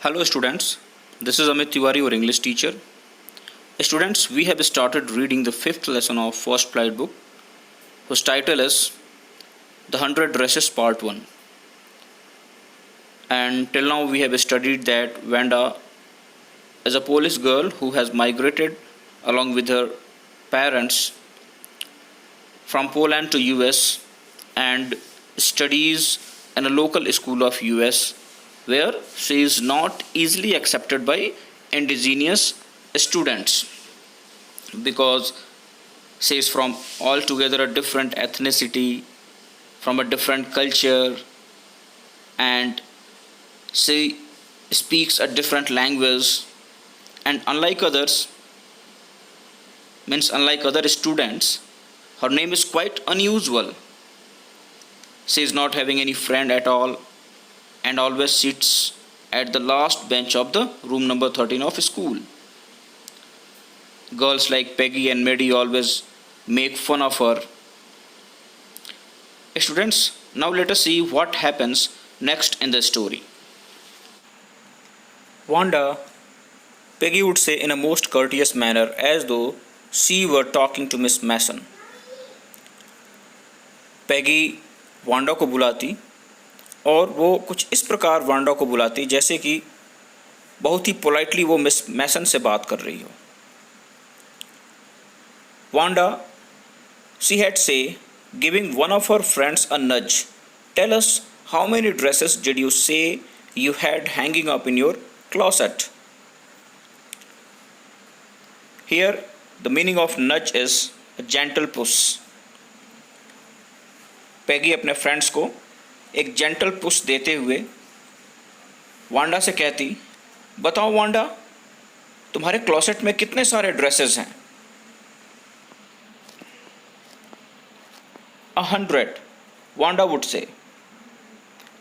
Hello students, this is Amit Tiwari, your English teacher. Students, we have started reading the fifth lesson of First Flight book, whose title is The 100 Dresses Part 1. And till now we have studied that Wanda is a Polish girl who has migrated along with her parents from Poland to US and studies in a local school of US where she is not easily accepted by indigenous students because she is from altogether a different ethnicity, from a different culture, and she speaks a different language, and unlike others, means unlike other students, her name is quite unusual. She is not having any friend at all and always sits at the last bench of the room number 13 of school. Girls like Peggy and Maddie always make fun of her. Students, now let us see what happens next in the story. Wanda, Peggy would say in a most courteous manner as though she were talking to Miss Mason. Peggy Wanda को बुलाती और वो कुछ इस प्रकार Wanda को बुलाती जैसे कि बहुत ही पोलाइटली वो मिस मैसन से बात कर रही हो. Wanda, she had say, giving one of her friends a nudge, tell us how many dresses did you say you had hanging up in your closet? Here the meaning of nudge is a gentle push. पैगी अपने friends को एक gentle push देते हुए Wanda से कहती, बताओ Wanda, तुम्हारे closet में कितने सारे ड्रेसेस हैं? 100, Wanda would say.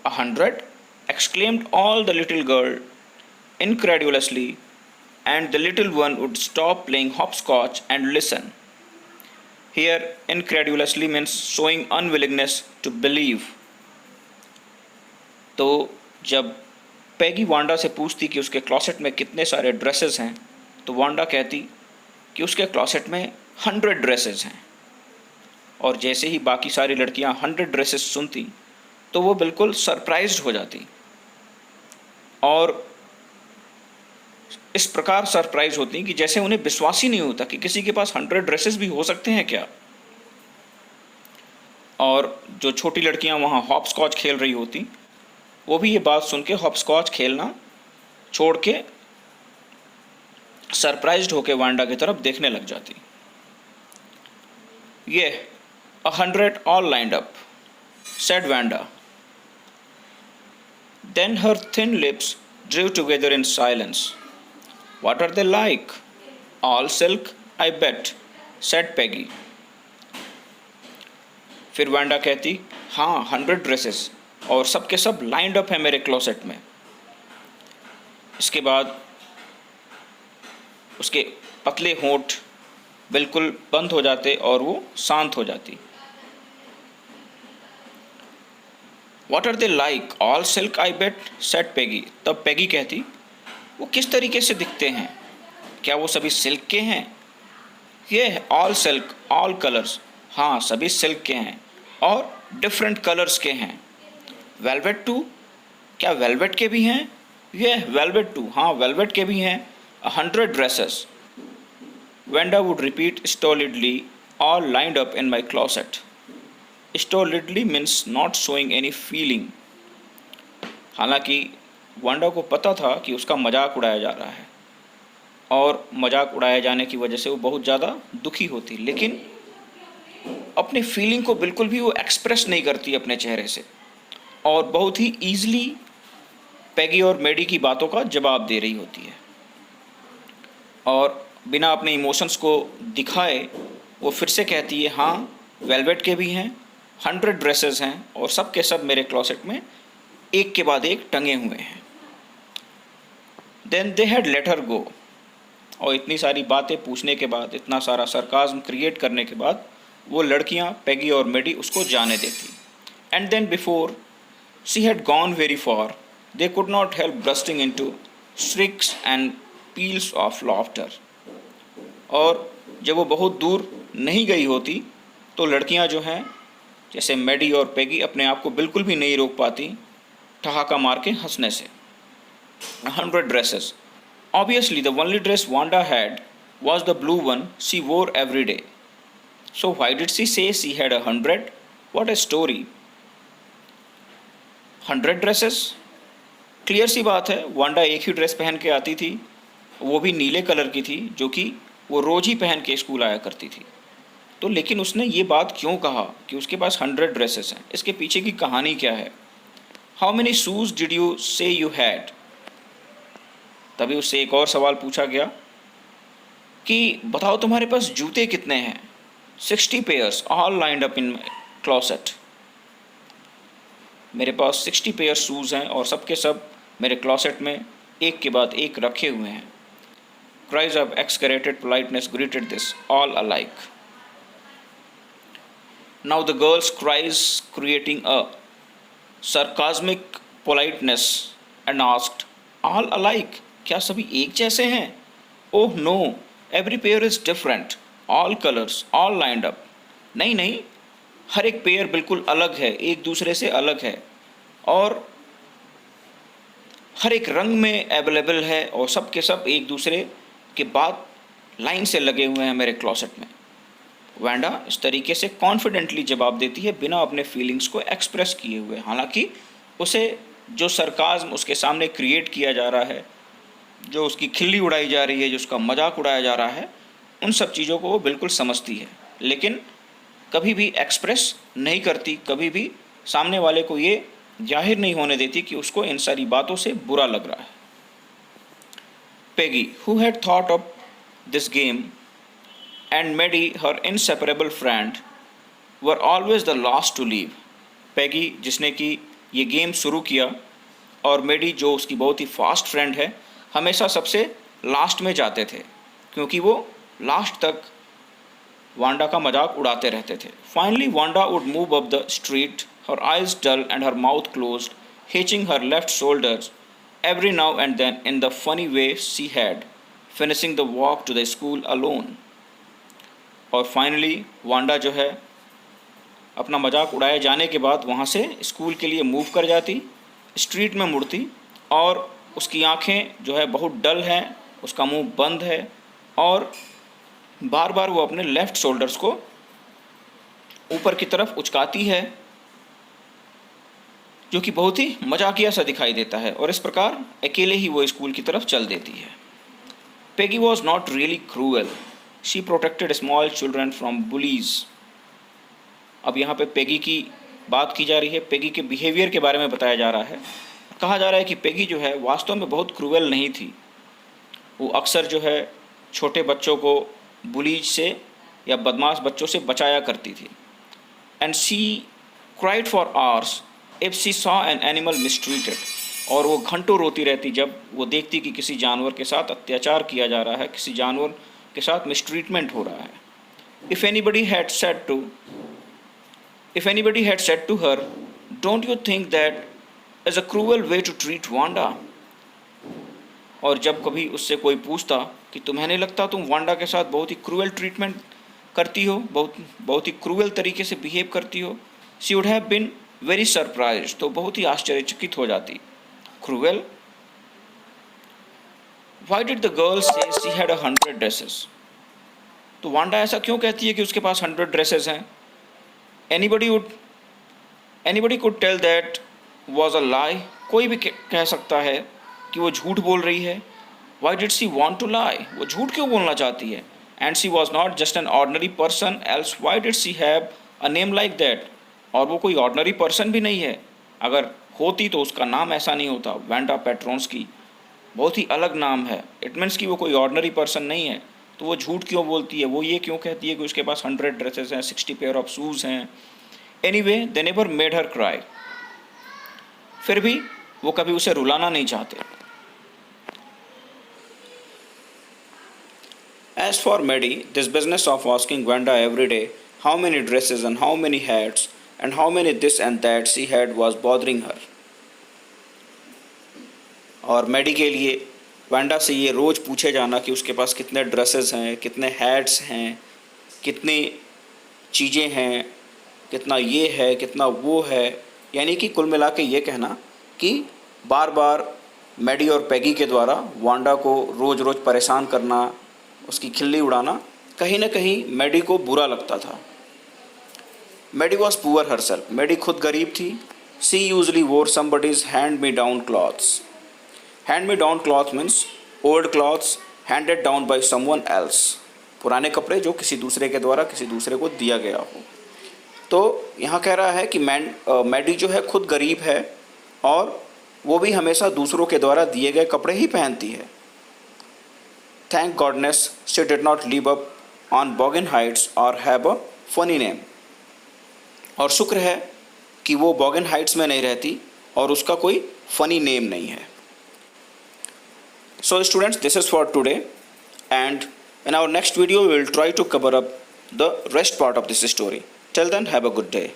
100? exclaimed all the little girl incredulously, and the little one would stop playing hopscotch and listen. Here, incredulously means showing unwillingness to believe. तो जब पैगी वांडा से पूछती कि उसके क्लोसेट में कितने सारे ड्रेसेस हैं, तो वांडा कहती कि उसके क्लोसेट में 100 ड्रेसेस हैं. और जैसे ही बाकी सारी लड़कियां 100 ड्रेसेस सुनती तो वो बिल्कुल सरप्राइज्ड हो जाती और इस प्रकार सरप्राइज होती कि जैसे उन्हें विश्वास ही नहीं होता कि किसी के पास 100 ड्रेसेस भी हो सकते हैं क्या. और जो छोटी लड़कियां वहाँ हॉपस्कॉच खेल रही होती वो भी ये बात सुन के हॉपस्कॉच खेलना छोड़ के सरप्राइज्ड होके वांडा की तरफ देखने लग जाती. ये 100 all lined up, said Wanda. Then her thin lips drew together in silence. What are they like? All silk, I bet, said Peggy. फिर वांडा कहती, हाँ 100 ड्रेसेस और सब के सब लाइंड अप है मेरे क्लोसेट में. इसके बाद उसके पतले होंठ बिल्कुल बंद हो जाते और वो शांत हो जाती. What are they like? All silk, I bet, said Peggy. तब पैगी कहती, वो किस तरीके से दिखते हैं? क्या वो सभी सिल्क के हैं? ये ऑल सिल्क, ऑल कलर्स, हाँ सभी सिल्क के हैं और डिफरेंट कलर्स के हैं. वेलवेट टू, क्या वेलवेट के भी हैं? ये वेलवेट टू, हाँ वेलवेट के भी हैं. 100 dresses. Wanda would repeat stolidly, all lined up in my closet. Stolidly means not showing any feeling. हालांकि वांडा को पता था कि उसका मजाक उड़ाया जा रहा है और मजाक उड़ाए जाने की वजह से वो बहुत ज़्यादा दुखी होती, लेकिन अपने फीलिंग को बिल्कुल भी वो एक्सप्रेस नहीं करती अपने चेहरे से और बहुत ही ईजिली पैगी और मेडी की बातों का जवाब दे रही होती है. और बिना अपने इमोशंस को दिखाए वो फिर से कहती है, हाँ वेलवेट के भी हैं, 100 ड्रेसेस हैं और सब के सब मेरे क्लोसेट में एक के बाद एक टंगे हुए हैं. Then they had let her go. और इतनी सारी बातें पूछने के बाद, इतना सारा सरकाज़्म क्रिएट करने के बाद वो लड़कियां पैगी और मेडी उसको जाने देती. And then before she had gone very far, They could not help bursting into shrieks and peals of laughter. और जब वो बहुत दूर नहीं गई होती तो लड़कियां जो हैं जैसे मैडी और पेगी अपने आप को बिल्कुल भी नहीं रोक पाती ठहाका मार के हंसने से. 100 dresses. Obviously, the only dress Wanda had was the blue one she wore every day. So why did she say she had 100? What a story. 100 dresses? Clear सी बात है, वांडा एक ही ड्रेस पहन के आती थी, वो भी नीले कलर की थी, जो कि वो रोज़ ही पहन के स्कूल आया करती थी. तो लेकिन उसने ये बात क्यों कहा कि उसके पास 100 ड्रेसेस हैं? इसके पीछे की कहानी क्या है? How many shoes did you से यू हैड? तभी उससे एक और सवाल पूछा गया कि बताओ तुम्हारे पास जूते कितने हैं? 60 pairs all lined up in closet. मेरे पास 60 पेयर शूज़ हैं और सब के सब मेरे क्लॉसेट में एक के बाद एक रखे हुए हैं. Cries of exaggerated politeness greeted this all alike. Now the girls cries creating a sarcasmic politeness and asked, all alike? क्या सभी एक जैसे हैं? Oh no, every pair is different, all colours all lined up. नहीं नहीं, हर एक pair बिल्कुल अलग है, एक दूसरे से अलग है और हर एक रंग में अवेलेबल है और सब के सब एक दूसरे के बाद लाइन से लगे हुए हैं मेरे क्लॉसेट में. वांडा इस तरीके से कॉन्फिडेंटली जवाब देती है बिना अपने फीलिंग्स को एक्सप्रेस किए हुए. हालांकि उसे जो सरकाज़्म उसके सामने क्रिएट किया जा रहा है, जो उसकी खिल्ली उड़ाई जा रही है, जो उसका मजाक उड़ाया जा रहा है, उन सब चीज़ों को वो बिल्कुल समझती है, लेकिन कभी भी एक्सप्रेस नहीं करती, कभी भी सामने वाले को ये जाहिर नहीं होने देती कि उसको इन सारी बातों से बुरा लग रहा है. Peggy, who had thought of this game and Maddie, her inseparable friend, were always the last to leave. पैगी जिसने कि ये गेम शुरू किया और मेडी जो उसकी बहुत ही फास्ट फ्रेंड है, हमेशा सबसे लास्ट में जाते थे क्योंकि वो लास्ट तक वांडा का मजाक उड़ाते रहते थे. Finally Wanda would move up the street, her eyes dull and her mouth closed, hitching her left shoulders every now and then in the funny way she had, finishing the walk to the school alone. और finally Wanda जो है अपना मजाक उड़ाए जाने के बाद वहाँ से स्कूल के लिए मूव कर जाती, स्ट्रीट में मुड़ती और उसकी आंखें जो है बहुत डल हैं, उसका मुंह बंद है और बार बार वो अपने लेफ़्ट शोल्डर्स को ऊपर की तरफ उचकाती है, जो कि बहुत ही मजाकिया सा दिखाई देता है और इस प्रकार अकेले ही वो स्कूल की तरफ चल देती है. Peggy was not really cruel. She protected small children from bullies. अब यहाँ पे पेगी की बात की जा रही है, पेगी के बिहेवियर के बारे में बताया जा रहा है. कहा जा रहा है कि पेगी जो है वास्तव में बहुत क्रूअल नहीं थी. वो अक्सर जो है छोटे बच्चों को बुलीज से या बदमाश बच्चों से बचाया करती थी. And she cried for hours if she saw an animal mistreated. और वो घंटों रोती रहती जब वो देखती कि किसी जानवर के साथ अत्याचार किया जा रहा है, किसी जानवर के साथ मिसट्रीटमेंट हो रहा है. If anybody had said to her, don't you think that is a cruel way to treat Wanda? और जब कभी उससे कोई पूछता कि तुम्हें नहीं लगता तुम वांडा के साथ बहुत ही क्रूअल ट्रीटमेंट करती हो, बहुत ही क्रूअल तरीके से बिहेव करती हो, she would have been very surprised. तो बहुत ही आश्चर्यचकित हो जाती. Cruel? Why did the girl say she had 100 dresses? तो वांडा ऐसा क्यों कहती है कि उसके पास 100 ड्रेसेस हैं? Anybody could tell that was a lie. कोई भी कह सकता है कि वो झूठ बोल रही है. Why did she want to lie? वो झूठ क्यों बोलना चाहती है? And she was not just an ordinary person, else why did she have a name like that? और वो कोई ऑर्डनरी पर्सन भी नहीं है. अगर होती तो उसका नाम ऐसा नहीं होता. वांडा पेट्रोन्स्की बहुत ही अलग नाम है. इट मीन्स कि वो कोई ऑर्डनरी पर्सन नहीं है. तो वो झूठ क्यों बोलती है? वो ये क्यों कहती है कि उसके पास 100 ड्रेसेस हैं, 60 पेयर ऑफ शूज़ हैं? Anyway they never made her cry. फिर भी वो कभी उसे रुलाना नहीं चाहते. As for Maddie, this business of asking Wanda every day how many dresses and how many hats and how many this and that she had was bothering her. और Maddie के लिए वांडा से ये रोज़ पूछे जाना कि उसके पास कितने ड्रेसेस हैं, कितने हैट्स हैं, कितनी चीज़ें हैं, कितना ये है, कितना वो है, यानी कि कुल मिला के ये कहना कि बार बार मैडी और पैगी के द्वारा वांडा को रोज़ रोज़ परेशान करना, उसकी खिल्ली उड़ाना कहीं ना कहीं मैडी को बुरा लगता था। Maddie was poor herself, Maddie खुद गरीब थी। She usually wore somebody's hand me down clothes. Hand me down cloth means old clothes handed down by someone else, पुराने कपड़े जो किसी दूसरे के द्वारा किसी दूसरे को दिया गया हो। तो यहाँ कह रहा है कि मैडी जो है खुद गरीब है और वो भी हमेशा दूसरों के द्वारा दिए गए कपड़े ही पहनती है। Thank goodness she did not live up on Boggan Heights or have a funny name. और शुक्र है कि वो बॉगन हाइट्स में नहीं रहती और उसका कोई फनी नेम नहीं है। So students, this is for today, and in our next video we will try to cover up the rest part of this story. Till then, have a good day.